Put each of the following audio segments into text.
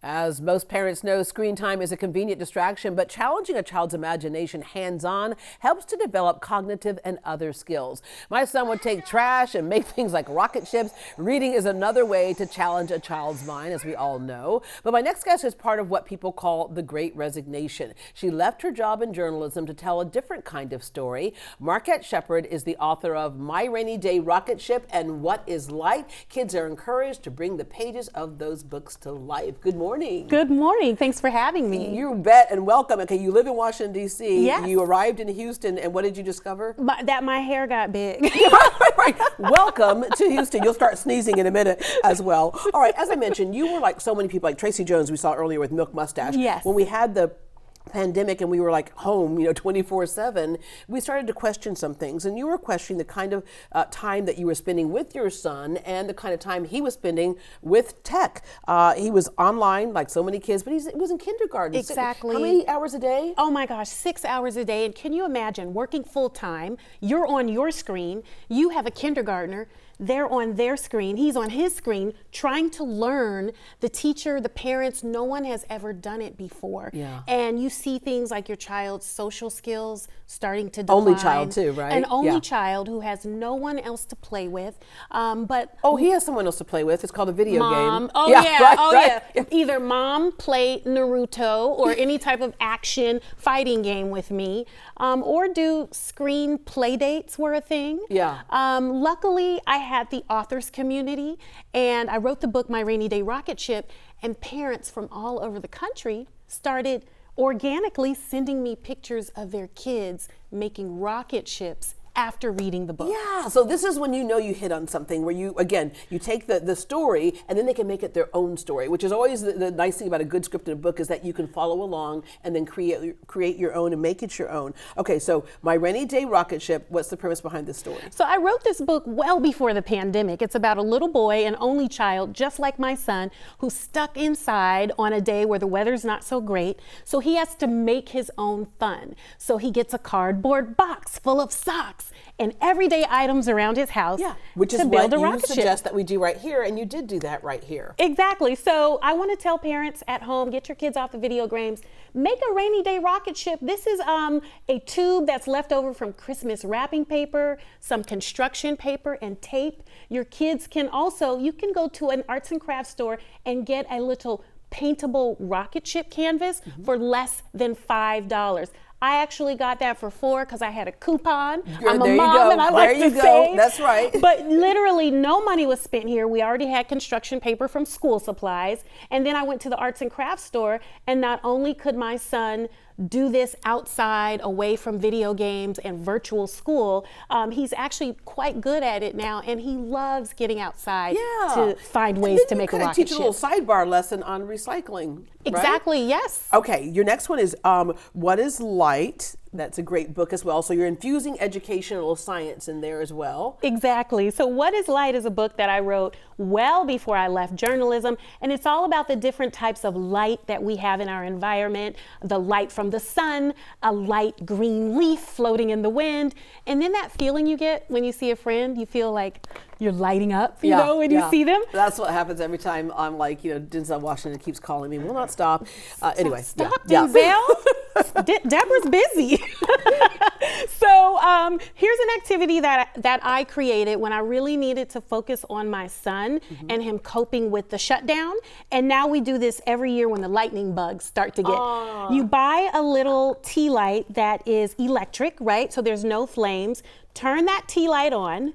As most parents know, screen time is a convenient distraction, but challenging a child's imagination hands-on helps to develop cognitive and other skills. My son would take trash and make things like rocket ships. Reading is another way to challenge a child's mind, as we all know. But my next guest is part of what people call the Great Resignation. She left her job in journalism to tell a different kind of story. Marquette Shepard is the author of My Rainy Day Rocket Ship and What is Light. Kids are encouraged to bring the pages of those books to life. Good morning. Good morning. Thanks for having me. You bet, and welcome. Okay, you live in Washington, D.C. Yes. You arrived in Houston, and what did you discover? That my hair got big. Right. Welcome to Houston. You'll start sneezing in a minute as well. All right, as I mentioned, you were like so many people, like Tracy Jones we saw earlier with Milk Mustache. Yes. When we had the pandemic and we were like home, 24/7, we started to question some things, and you were questioning the kind of time that you were spending with your son and the kind of time he was spending with tech. He was online like so many kids, but he was in kindergarten. Exactly. How many hours a day? Oh my gosh, 6 hours a day. And can you imagine working full time? You're on your screen. You have a kindergartner. They're on their screen. He's on his screen trying to learn. The teacher, the parents, no one has ever done it before. Yeah. And you see things like your child's social skills starting to decline. Only child too, right? An only Yeah. child who has no one else to play with. Oh, he has someone else to play with. It's called a video Mom. game. Oh yeah. Right. Either mom play Naruto or any type of action fighting game with me, or do screen play dates were a thing. Yeah. Luckily, I had the authors community, and I wrote the book My Rainy Day Rocket Ship, and parents from all over the country started organically sending me pictures of their kids making rocket ships after reading the book. Yeah, so this is when you know you hit on something where you take the story and then they can make it their own story, which is always the nice thing about a good scripted book is that you can follow along and then create your own and make it your own. Okay, so My Rainy Day Rocket Ship, what's the premise behind this story? So I wrote this book well before the pandemic. It's about a little boy, an only child, just like my son, who's stuck inside on a day where the weather's not so great. So he has to make his own fun. So he gets a cardboard box full of socks and everyday items around his house which is to build what a rocket you ship. suggest that we do right here, and you did do that right here. Exactly. So I want to tell parents at home, get your kids off the video games, make a rainy day rocket ship. This is a tube that's left over from Christmas wrapping paper, some construction paper and tape. Your kids can also, you can go to an arts and crafts store and get a little paintable rocket ship canvas for less than $5. I actually got that for $4 because I had a coupon. I'm a mom and I like to save. That's right. But literally no money was spent here. We already had construction paper from school supplies. And then I went to the arts and crafts store, and not only could my son do this outside, away from video games and virtual school, he's actually quite good at it now, and he loves getting outside to find ways to make a rocket ship. Teach a little sidebar lesson on recycling. Exactly, right? Yes. Okay, your next one is What is Light? That's a great book as well. So you're infusing educational science in there as well. Exactly. So What is Light is a book that I wrote well before I left journalism. And it's all about the different types of light that we have in our environment. The light from the sun, a light green leaf floating in the wind. And then that feeling you get when you see a friend, you feel like you're lighting up, you know, when you see them. That's what happens every time I'm like, Denzel Washington keeps calling me. Will not stop. Anyway. Stop, Denzel. Deborah's busy. So here's an activity that I created when I really needed to focus on my son and him coping with the shutdown. And now we do this every year when the lightning bugs start to get. You buy a little tea light that is electric, right? So there's no flames. Turn that tea light on.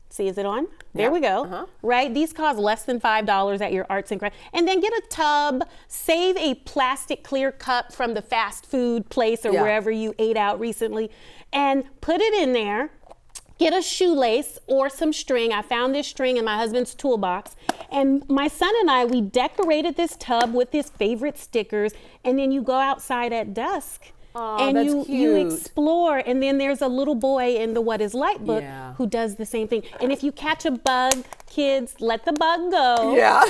See, is it on? There we go. Right? These cost less than $5 at your arts and crafts. And then get a tub, save a plastic clear cup from the fast food place or wherever you ate out recently, and put it in there. Get a shoelace or some string. I found this string in my husband's toolbox. And my son and I, we decorated this tub with his favorite stickers. And then you go outside at dusk. And you explore, and then there's a little boy in the What is Light book who does the same thing. And if you catch a bug, Kids, let the bug go. Yeah.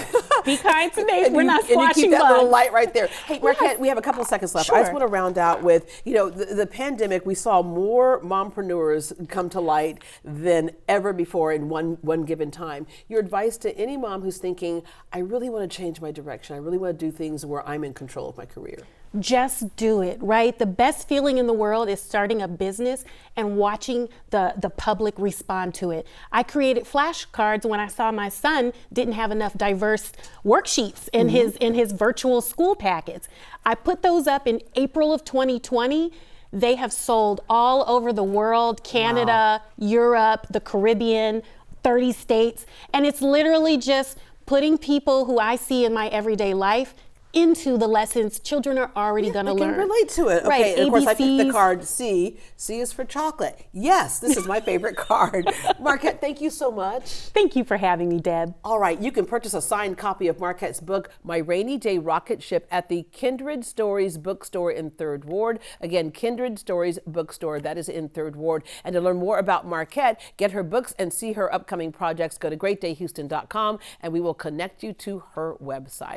Be kind to nature. We're not And you squashing keep that bugs. little light right there. Hey, Marquette, we have a couple of seconds left. I just Sure. want to round out with, the pandemic, we saw more mompreneurs come to light than ever before in one given time. Your advice to any mom who's thinking, I really want to change my direction. I really want to do things where I'm in control of my career. Just do it, right? The best feeling in the world is starting a business and watching the public respond to it. I created flashcards when I saw my son didn't have enough diverse worksheets in his virtual school packets. I put those up in April of 2020. They have sold all over the world, Canada, Europe, the Caribbean, 30 states. And it's literally just putting people who I see in my everyday life into the lessons children are already going to learn. Can relate to it. Right, Okay, and of course I picked the ABCs. card C. C is for chocolate. Yes, this is my favorite card. Marquette, thank you so much. Thank you for having me, Deb. All right, you can purchase a signed copy of Marquette's book, My Rainy Day Rocket Ship, at the Kindred Stories bookstore in 3rd Ward. Again, Kindred Stories bookstore, that is in 3rd Ward. And to learn more about Marquette, get her books and see her upcoming projects, go to greatdayhouston.com and we will connect you to her website.